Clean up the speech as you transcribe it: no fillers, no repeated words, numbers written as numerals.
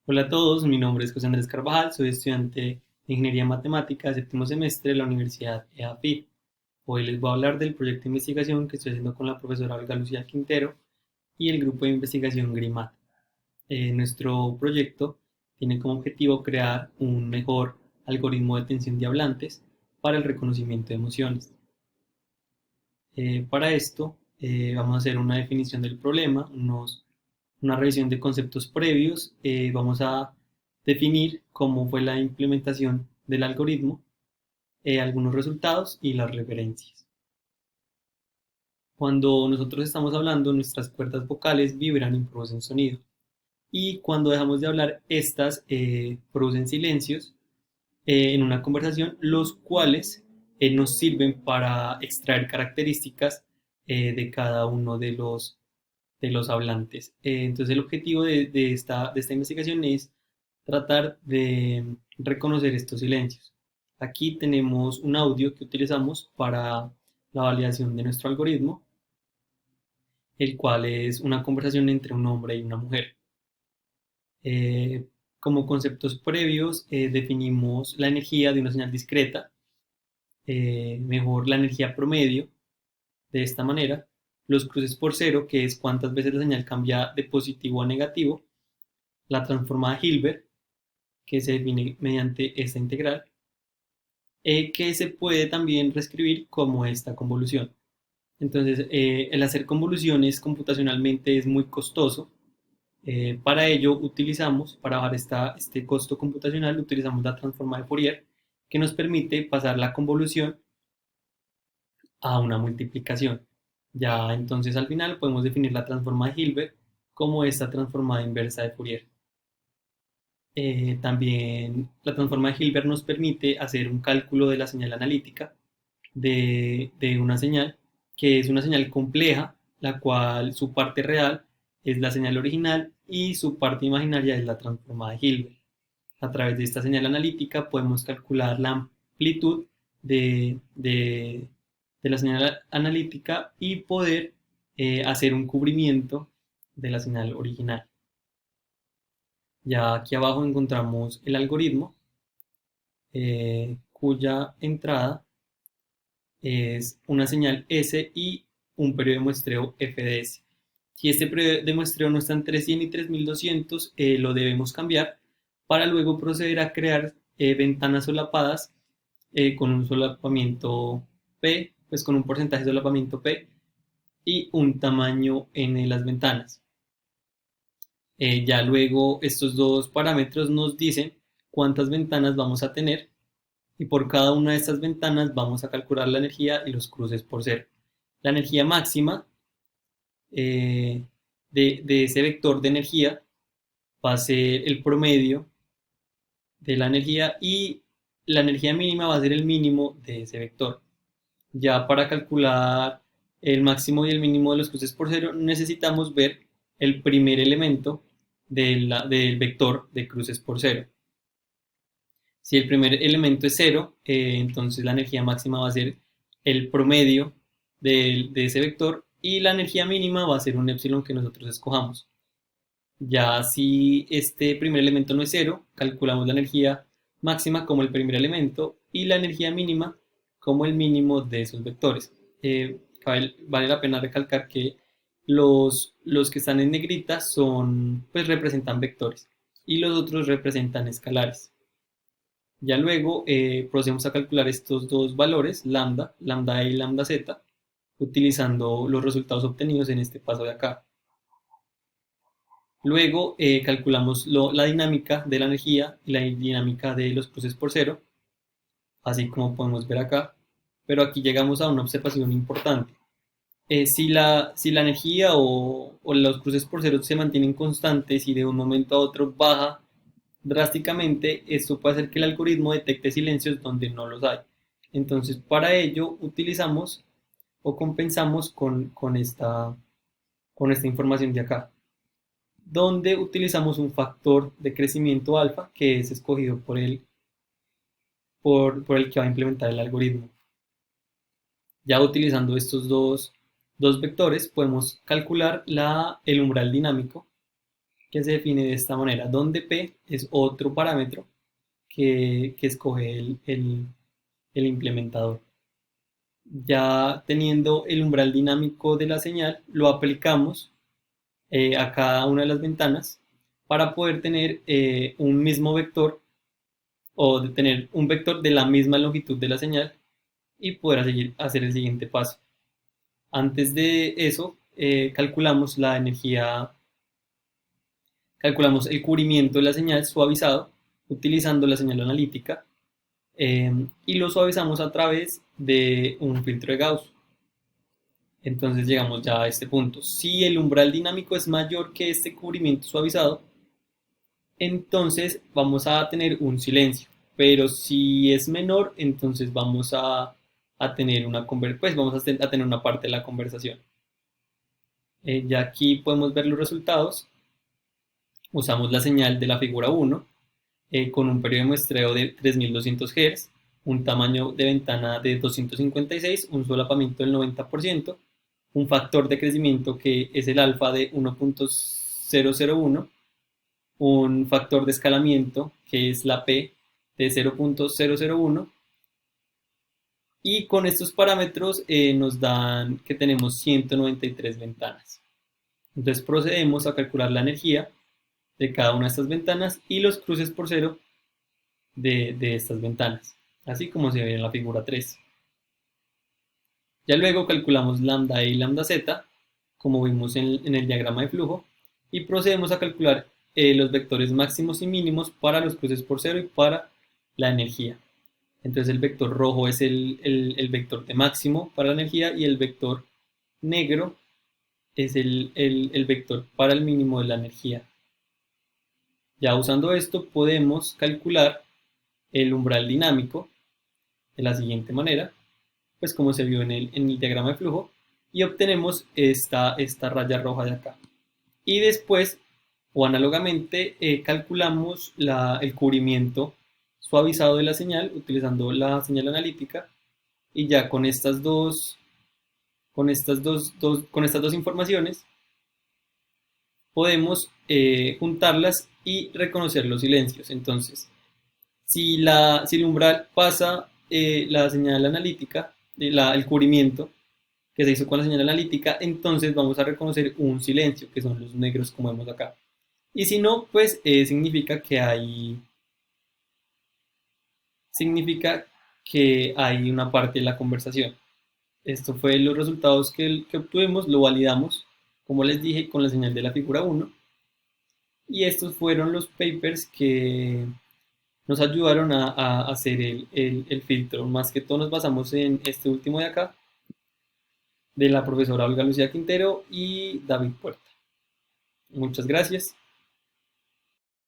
Hola a todos, mi nombre es José Andrés Carvajal, soy estudiante de Ingeniería Matemática de séptimo semestre de la Universidad EAFIT. Hoy les voy a hablar del proyecto de investigación que estoy haciendo con la profesora Olga Lucía Quintero y el grupo de investigación GRIMAT. Nuestro proyecto tiene como objetivo crear un mejor algoritmo de atención de hablantes para el reconocimiento de emociones. Para esto vamos a hacer una definición del problema, una revisión de conceptos previos, vamos a definir cómo fue la implementación del algoritmo, algunos resultados y las referencias. Cuando nosotros estamos hablando, nuestras cuerdas vocales vibran y producen sonido. Y cuando dejamos de hablar, estas producen silencios en una conversación, los cuales nos sirven para extraer características de cada uno de los hablantes. Entonces el objetivo de esta investigación es tratar de reconocer estos silencios. Aquí tenemos un audio que utilizamos para la validación de nuestro algoritmo, el cual es una conversación entre un hombre y una mujer. Eh, Como conceptos previos, definimos la energía de una señal discreta, mejor la energía promedio, de esta manera, los cruces por cero, que es cuántas veces la señal cambia de positivo a negativo, la transformada Hilbert, que se define mediante esta integral, que se puede también reescribir como esta convolución. Entonces, el hacer convoluciones computacionalmente es muy costoso. Para ello utilizamos, para bajar este costo computacional, utilizamos la transforma de Fourier, que nos permite pasar la convolución a una multiplicación. Ya entonces al final podemos definir la transforma de Hilbert como esta transformada inversa de Fourier. También la transforma de Hilbert nos permite hacer un cálculo de la señal analítica de una señal, que es una señal compleja, la cual su parte real es la señal original y su parte imaginaria es la transformada de Hilbert. A través de esta señal analítica podemos calcular la amplitud de la señal analítica y poder hacer un cubrimiento de la señal original. Ya aquí abajo encontramos el algoritmo, cuya entrada es una señal S y un periodo de muestreo f de s. Si este periodo de muestreo no está entre 100 y 3200, lo debemos cambiar para luego proceder a crear ventanas solapadas con un solapamiento P, pues con un porcentaje de solapamiento P y un tamaño n de las ventanas. Ya luego estos dos parámetros nos dicen cuántas ventanas vamos a tener y por cada una de estas ventanas vamos a calcular la energía y los cruces por cero. La energía máxima eh, de ese vector de energía va a ser el promedio de la energía y la energía mínima va a ser el mínimo de ese vector. Ya para calcular el máximo y el mínimo de los cruces por cero necesitamos ver el primer elemento del vector de cruces por cero. Si el primer elemento es cero, entonces la energía máxima va a ser el promedio de ese vector y la energía mínima va a ser un epsilon que nosotros escojamos. Ya si este primer elemento no es cero, calculamos la energía máxima como el primer elemento y la energía mínima como el mínimo de esos vectores. Vale la pena recalcar que los que están en negrita pues representan vectores y los otros representan escalares. Ya luego procedemos a calcular estos dos valores, lambda, lambda e y lambda z, utilizando los resultados obtenidos en este paso de acá. Luego calculamos la dinámica de la energía y la dinámica de los cruces por cero, así como podemos ver acá. Pero aquí llegamos a una observación importante. Si la energía o los cruces por cero se mantienen constantes y de un momento a otro baja drásticamente, esto puede hacer que el algoritmo detecte silencios donde no los hay. Entonces, para ello utilizamos o compensamos con esta información de acá, donde utilizamos un factor de crecimiento alfa que es escogido por el que va a implementar el algoritmo. Ya utilizando estos dos vectores podemos calcular el umbral dinámico, que se define de esta manera, donde P es otro parámetro que escoge el implementador. Ya teniendo el umbral dinámico de la señal, lo aplicamos a cada una de las ventanas para poder tener un mismo vector o de tener un vector de la misma longitud de la señal y poder hacer el siguiente paso. Antes de eso, calculamos el cubrimiento de la señal suavizado utilizando la señal analítica y lo suavizamos a través de un filtro de Gauss. Entonces llegamos ya a este punto. Si el umbral dinámico es mayor que este cubrimiento suavizado, entonces vamos a tener un silencio. Pero si es menor, entonces vamos a tener pues vamos a tener una parte de la conversación. Ya aquí podemos ver los resultados. Usamos la señal de la figura 1 con un periodo de muestreo de 3200 Hz, un tamaño de ventana de 256, un solapamiento del 90%, un factor de crecimiento que es el alfa de 1.001, un factor de escalamiento que es la P de 0.001, y con estos parámetros nos dan que tenemos 193 ventanas. Entonces procedemos a calcular la energía de cada una de estas ventanas y los cruces por cero de estas ventanas, así como se ve en la figura 3. Ya luego calculamos lambda E y lambda Z, como vimos en el diagrama de flujo, y procedemos a calcular los vectores máximos y mínimos para los cruces por cero y para la energía. Entonces el vector rojo es el vector de máximo para la energía y el vector negro es el vector para el mínimo de la energía. Ya usando esto podemos calcular el umbral dinámico de la siguiente manera, pues como se vio en el diagrama de flujo, y obtenemos esta raya roja de acá. Y después, o análogamente, calculamos el cubrimiento suavizado de la señal utilizando la señal analítica, y ya con estas dos informaciones podemos juntarlas y reconocer los silencios. Entonces, si el umbral pasa la señal analítica, el cubrimiento que se hizo con la señal analítica, entonces vamos a reconocer un silencio, que son los negros como vemos acá. Y si no, pues significa que hay una parte de la conversación. Esto fue los resultados que obtuvimos, lo validamos, como les dije, con la señal de la figura 1. Y estos fueron los papers que nos ayudaron a hacer el filtro. Más que todo nos basamos en este último de acá, de la profesora Olga Lucía Quintero y David Puerta. Muchas gracias.